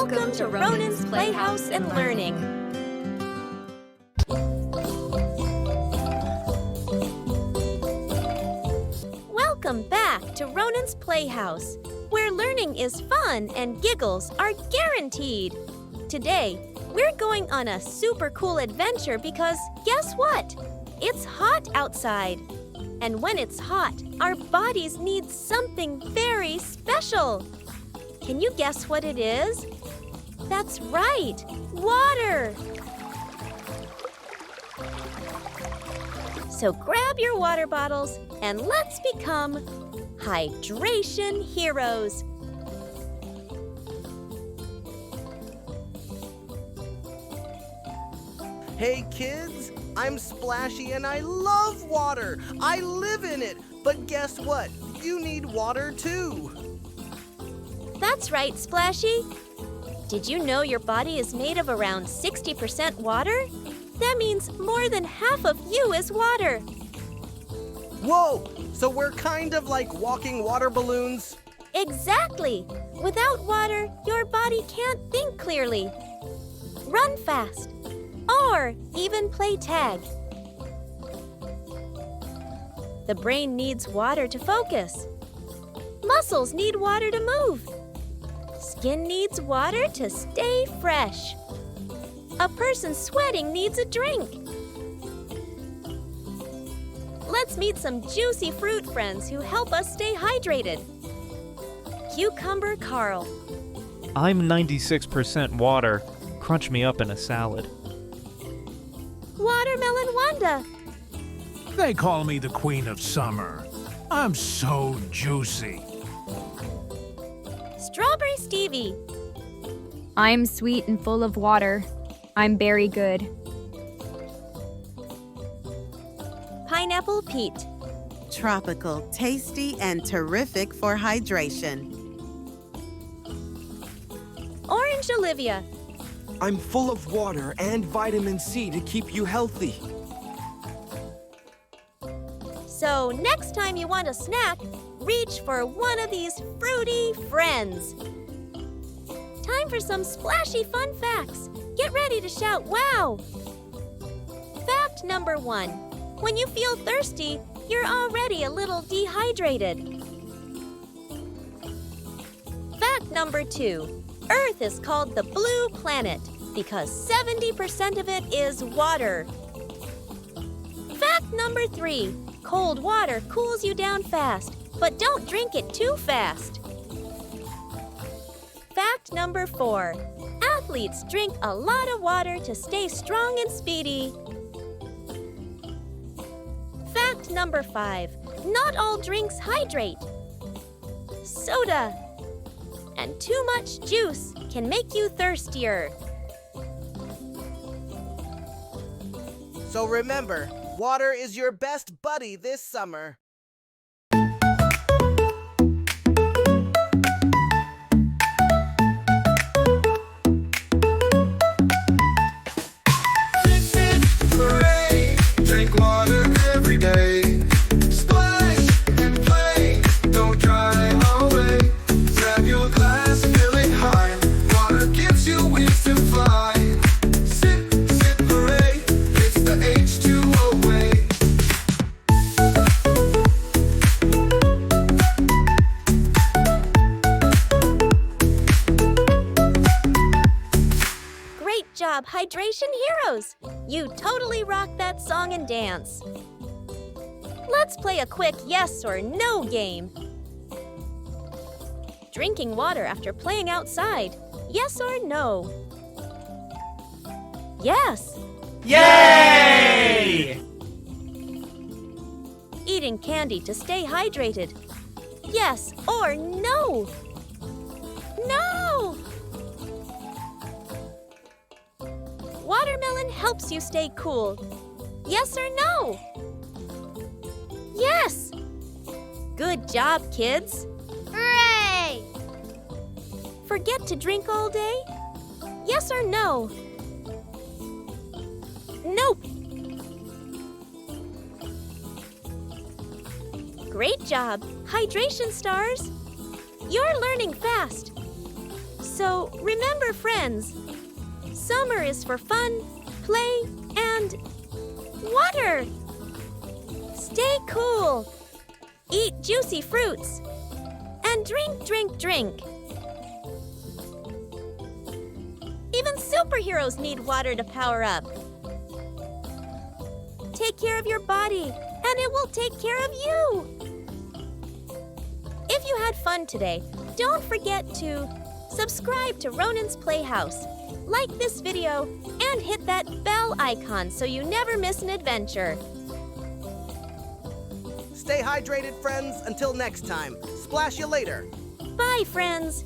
Welcome to Ronen's Playhouse and Learning. Welcome back to Ronen's Playhouse, where learning is fun and giggles are guaranteed. Today, we're going on a super cool adventure because guess what? It's hot outside. And when it's hot, our bodies need something very special. Can you guess what it is? That's right, water! So grab your water bottles and let's become hydration heroes. Hey kids, I'm Splashy and I love water. I live in it. But guess what? You need water too. That's right, Splashy. Did you know your body is made of around 60% water? That means more than half of you is water. Whoa, so we're kind of like walking water balloons? Exactly. Without water, your body can't think clearly, run fast, or even play tag. The brain needs water to focus. Muscles need water to move. Skin needs water to stay fresh. A person sweating needs a drink. Let's meet some juicy fruit friends who help us stay hydrated. Cucumber Carl. I'm 96% water. Crunch me up in a salad. Watermelon Wanda. They call me the Queen of Summer. I'm so juicy. Strawberry Stevie. I'm sweet and full of water. I'm very good. Pineapple Pete. Tropical, tasty, and terrific for hydration. Orange Olivia. I'm full of water and vitamin C to keep you healthy. So next time you want a snack, reach for one of these fruity friends. Time for some splashy fun facts. Get ready to shout wow! Fact number 1. When you feel thirsty, you're already a little dehydrated. Fact number 2. Earth is called the blue planet because 70% of it is water. Fact number 3. Cold water cools you down fast, but don't drink it too fast. Fact number 4. Athletes drink a lot of water to stay strong and speedy. Fact number 5. Not all drinks hydrate. Soda. And too much juice can make you thirstier. So remember, water is your best buddy this summer. Sip Hooray, drink water every day. Splash and play, don't dry away. Grab your glass, fill it high. Water gives you wings to fly. Sip, sip, hooray, it's the H2O way. Great job, Hydration Heroes! You totally rocked that song and dance. Let's play a quick yes or no game. Drinking water after playing outside, yes or no? Yes! Yay! Eating candy to stay hydrated, yes or no? No! Watermelon helps you stay cool, yes or no? Yes! Good job, kids! Hooray! Forget to drink all day? Yes or no? Nope! Great job, Hydration Stars! You're learning fast. So remember, friends, summer is for fun, play, and water. Stay cool. Eat juicy fruits. And drink, drink, drink. Even superheroes need water to power up. Take care of your body, and it will take care of you. If you had fun today, don't forget to subscribe to Ronen's Playhouse, like this video, and hit that bell icon so you never miss an adventure. Stay hydrated, friends. Until next time. Splash you later. Bye, friends.